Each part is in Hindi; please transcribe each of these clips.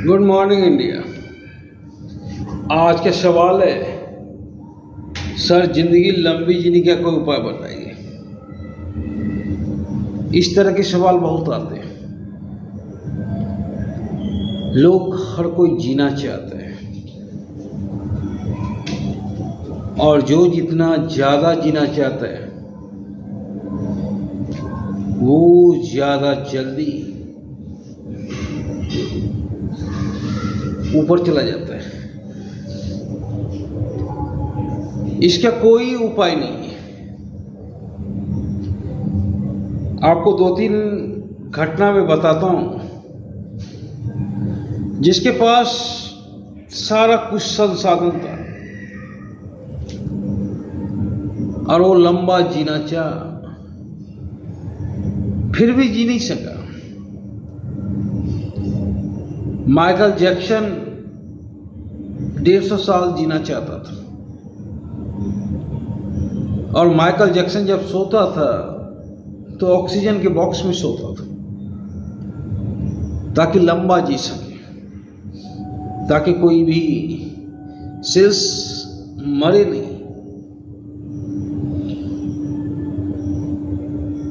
Good morning India. आज का सवाल है, सर जिंदगी लंबी जीने का कोई उपाय बताइए। इस तरह के सवाल बहुत आते हैं। लोग हर कोई जीना चाहते हैं और जो जितना ज्यादा जीना चाहता है वो ज्यादा जल्दी ऊपर चला जाता है। इसका कोई उपाय नहीं है। आपको 2-3 घटना में बताता हूं, जिसके पास सारा कुछ संसाधन था और वो लंबा जीना चाहा, फिर भी जी नहीं सका। माइकल जैक्सन 150 साल जीना चाहता था और माइकल जैक्सन जब सोता था तो ऑक्सीजन के बॉक्स में सोता था ताकि लंबा जी सके, ताकि कोई भी सेल्स मरे नहीं।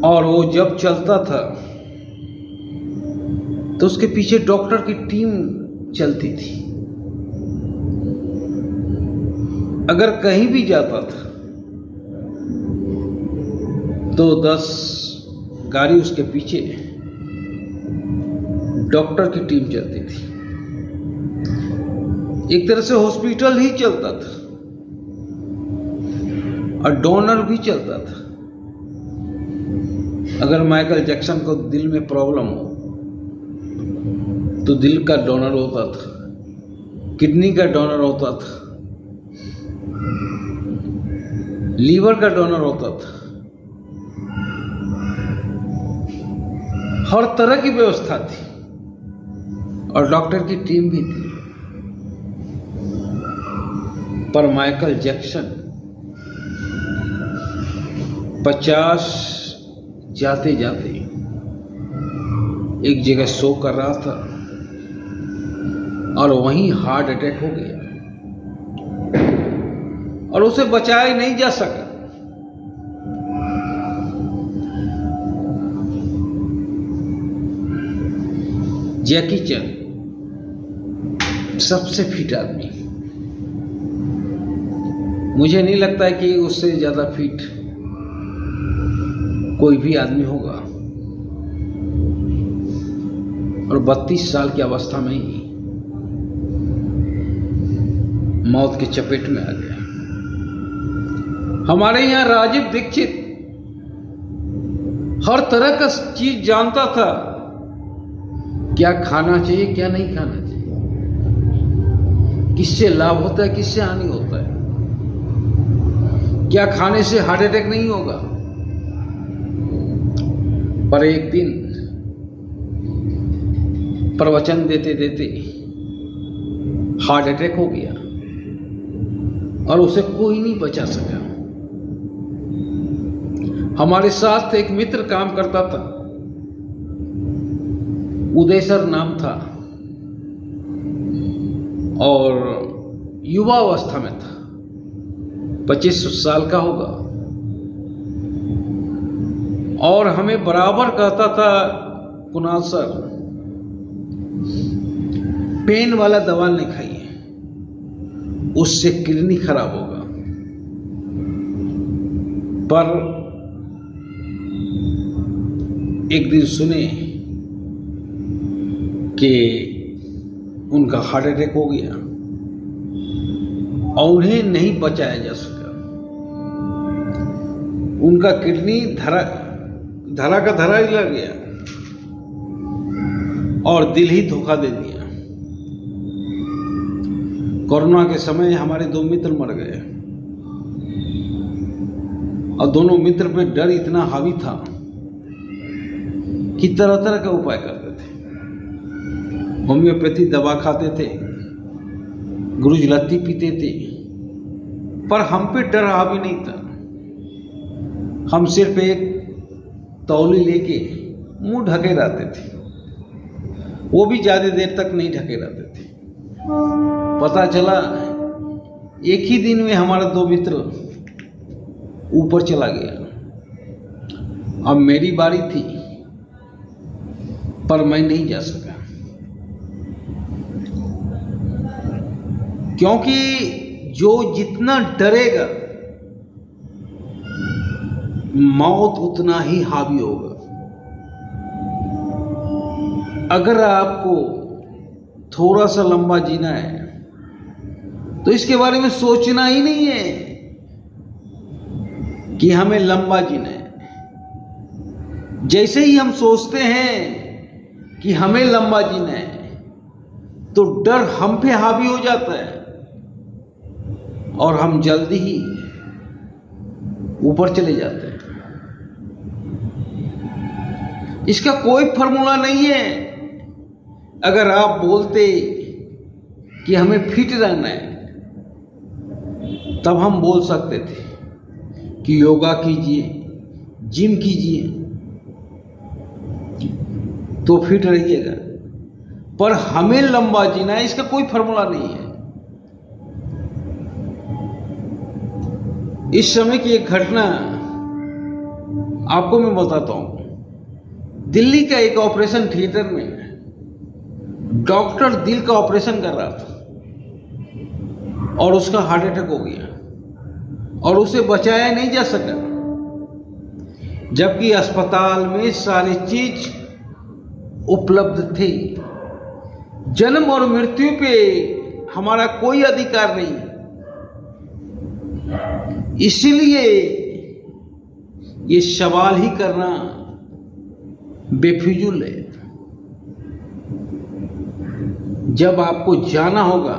और वो जब चलता था तो उसके पीछे डॉक्टर की टीम चलती थी। अगर कहीं भी जाता था तो 10 गाड़ी उसके पीछे डॉक्टर की टीम चलती थी। एक तरह से हॉस्पिटल ही चलता था और डोनर भी चलता था। अगर माइकल जैक्सन को दिल में प्रॉब्लम हो तो दिल का डोनर होता था, किडनी का डोनर होता था, लीवर का डोनर होता था। हर तरह की व्यवस्था थी और डॉक्टर की टीम भी थी। पर माइकल जैक्सन 50 जाते जाते एक जगह सो कर रहा था और वहीं हार्ट अटैक हो गया और उसे बचाया नहीं जा सका। जैकी चैन सबसे फिट आदमी, मुझे नहीं लगता है कि उससे ज्यादा फिट कोई भी आदमी होगा, और 32 साल की अवस्था में ही मौत की चपेट में आ गया। हमारे यहाँ राजीव दीक्षित हर तरह का चीज जानता था, क्या खाना चाहिए क्या नहीं खाना चाहिए, किससे लाभ होता है किससे हानि होता है, क्या खाने से हार्ट अटैक नहीं होगा। पर एक दिन प्रवचन देते देते हार्ट अटैक हो गया और उसे कोई नहीं बचा सका। हमारे साथ एक मित्र काम करता था, उदय सर नाम था और युवा अवस्था में था, 25 साल का होगा, और हमें बराबर कहता था, कुणाल सर पेन वाला दवा नहीं खाइए, उससे किडनी खराब होगा। पर एक दिन सुने कि उनका हार्ट अटैक हो गया और उन्हें नहीं बचाया जा सका। उनका किडनी धरा का धरा ही लग गया और दिल ही धोखा दे दिया। कोरोना के समय हमारे 2 मित्र मर गए और दोनों मित्र पे डर इतना हावी था कि तरह तरह का उपाय करते थे। होम्योपैथी दवा खाते थे, गुरुजलत्ती पीते थे, पर हम पे डर हावी नहीं था। हम सिर्फ एक तौली लेके मुंह ढके रहते थे वो भी ज़्यादा देर तक नहीं ढके रहते थे। पता चला एक ही दिन में हमारा 2 मित्र ऊपर चला गया। अब मेरी बारी थी, पर मैं नहीं जा सका, क्योंकि जो जितना डरेगा मौत उतना ही हावी होगा। अगर आपको थोड़ा सा लंबा जीना है तो इसके बारे में सोचना ही नहीं है कि हमें लंबा जीना है। जैसे ही हम सोचते हैं कि हमें लंबा जीना है तो डर हम पे हावी हो जाता है और हम जल्दी ही ऊपर चले जाते हैं। इसका कोई फॉर्मूला नहीं है। अगर आप बोलते कि हमें फिट रहना है तब हम बोल सकते थे कि योगा कीजिए, जिम कीजिए तो फिट रहिएगा। पर हमें लंबा जीना है, इसका कोई फॉर्मूला नहीं है। इस समय की एक घटना आपको मैं बताता हूं। दिल्ली का एक ऑपरेशन थिएटर में डॉक्टर दिल का ऑपरेशन कर रहा था और उसका हार्ट अटैक हो गया और उसे बचाया नहीं जा सका, जबकि अस्पताल में सारी चीज उपलब्ध थी। जन्म और मृत्यु पे हमारा कोई अधिकार नहीं, इसलिए ये सवाल ही करना बेफिजूल है। जब आपको जाना होगा,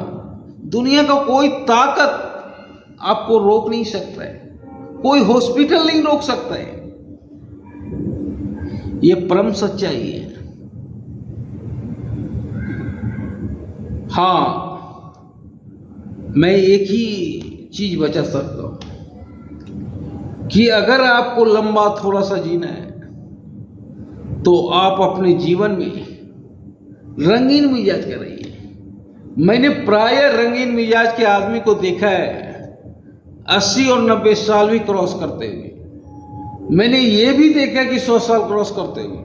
दुनिया का कोई ताकत आपको रोक नहीं सकता है, कोई हॉस्पिटल नहीं रोक सकता है। ये परम सच्चाई है। हाँ, मैं एक ही चीज बचा सकता हूं कि अगर आपको लंबा थोड़ा सा जीना है तो आप अपने जीवन में रंगीन मिजाज का रहिए। मैंने प्राय रंगीन मिजाज के आदमी को देखा है 80 और 90 साल भी क्रॉस करते हुए। मैंने ये भी देखा कि 100 साल क्रॉस करते हुए।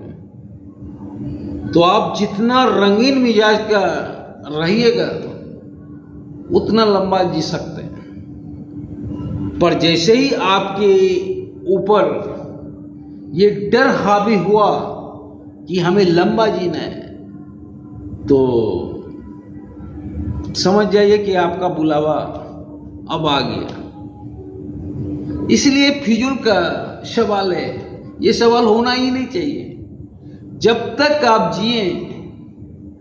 तो आप जितना रंगीन मिजाज का रहिएगा उतना लंबा जी सकते हैं। पर जैसे ही आपके ऊपर ये डर हावी हुआ कि हमें लंबा जीना है तो समझ जाइए कि आपका बुलावा अब आ गया। इसलिए फिजूल का सवाल है, ये सवाल होना ही नहीं चाहिए। जब तक आप जिए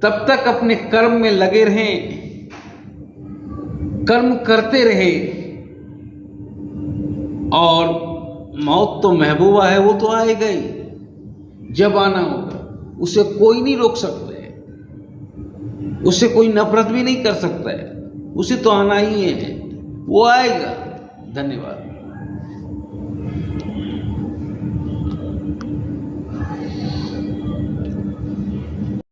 तब तक अपने कर्म में लगे रहें, कर्म करते रहे। और मौत तो महबूबा है, वो तो आएगा ही जब आना होगा। उसे कोई नहीं रोक सकता है, उससे कोई नफरत भी नहीं कर सकता है। उसे तो आना ही है, वो आएगा। धन्यवाद।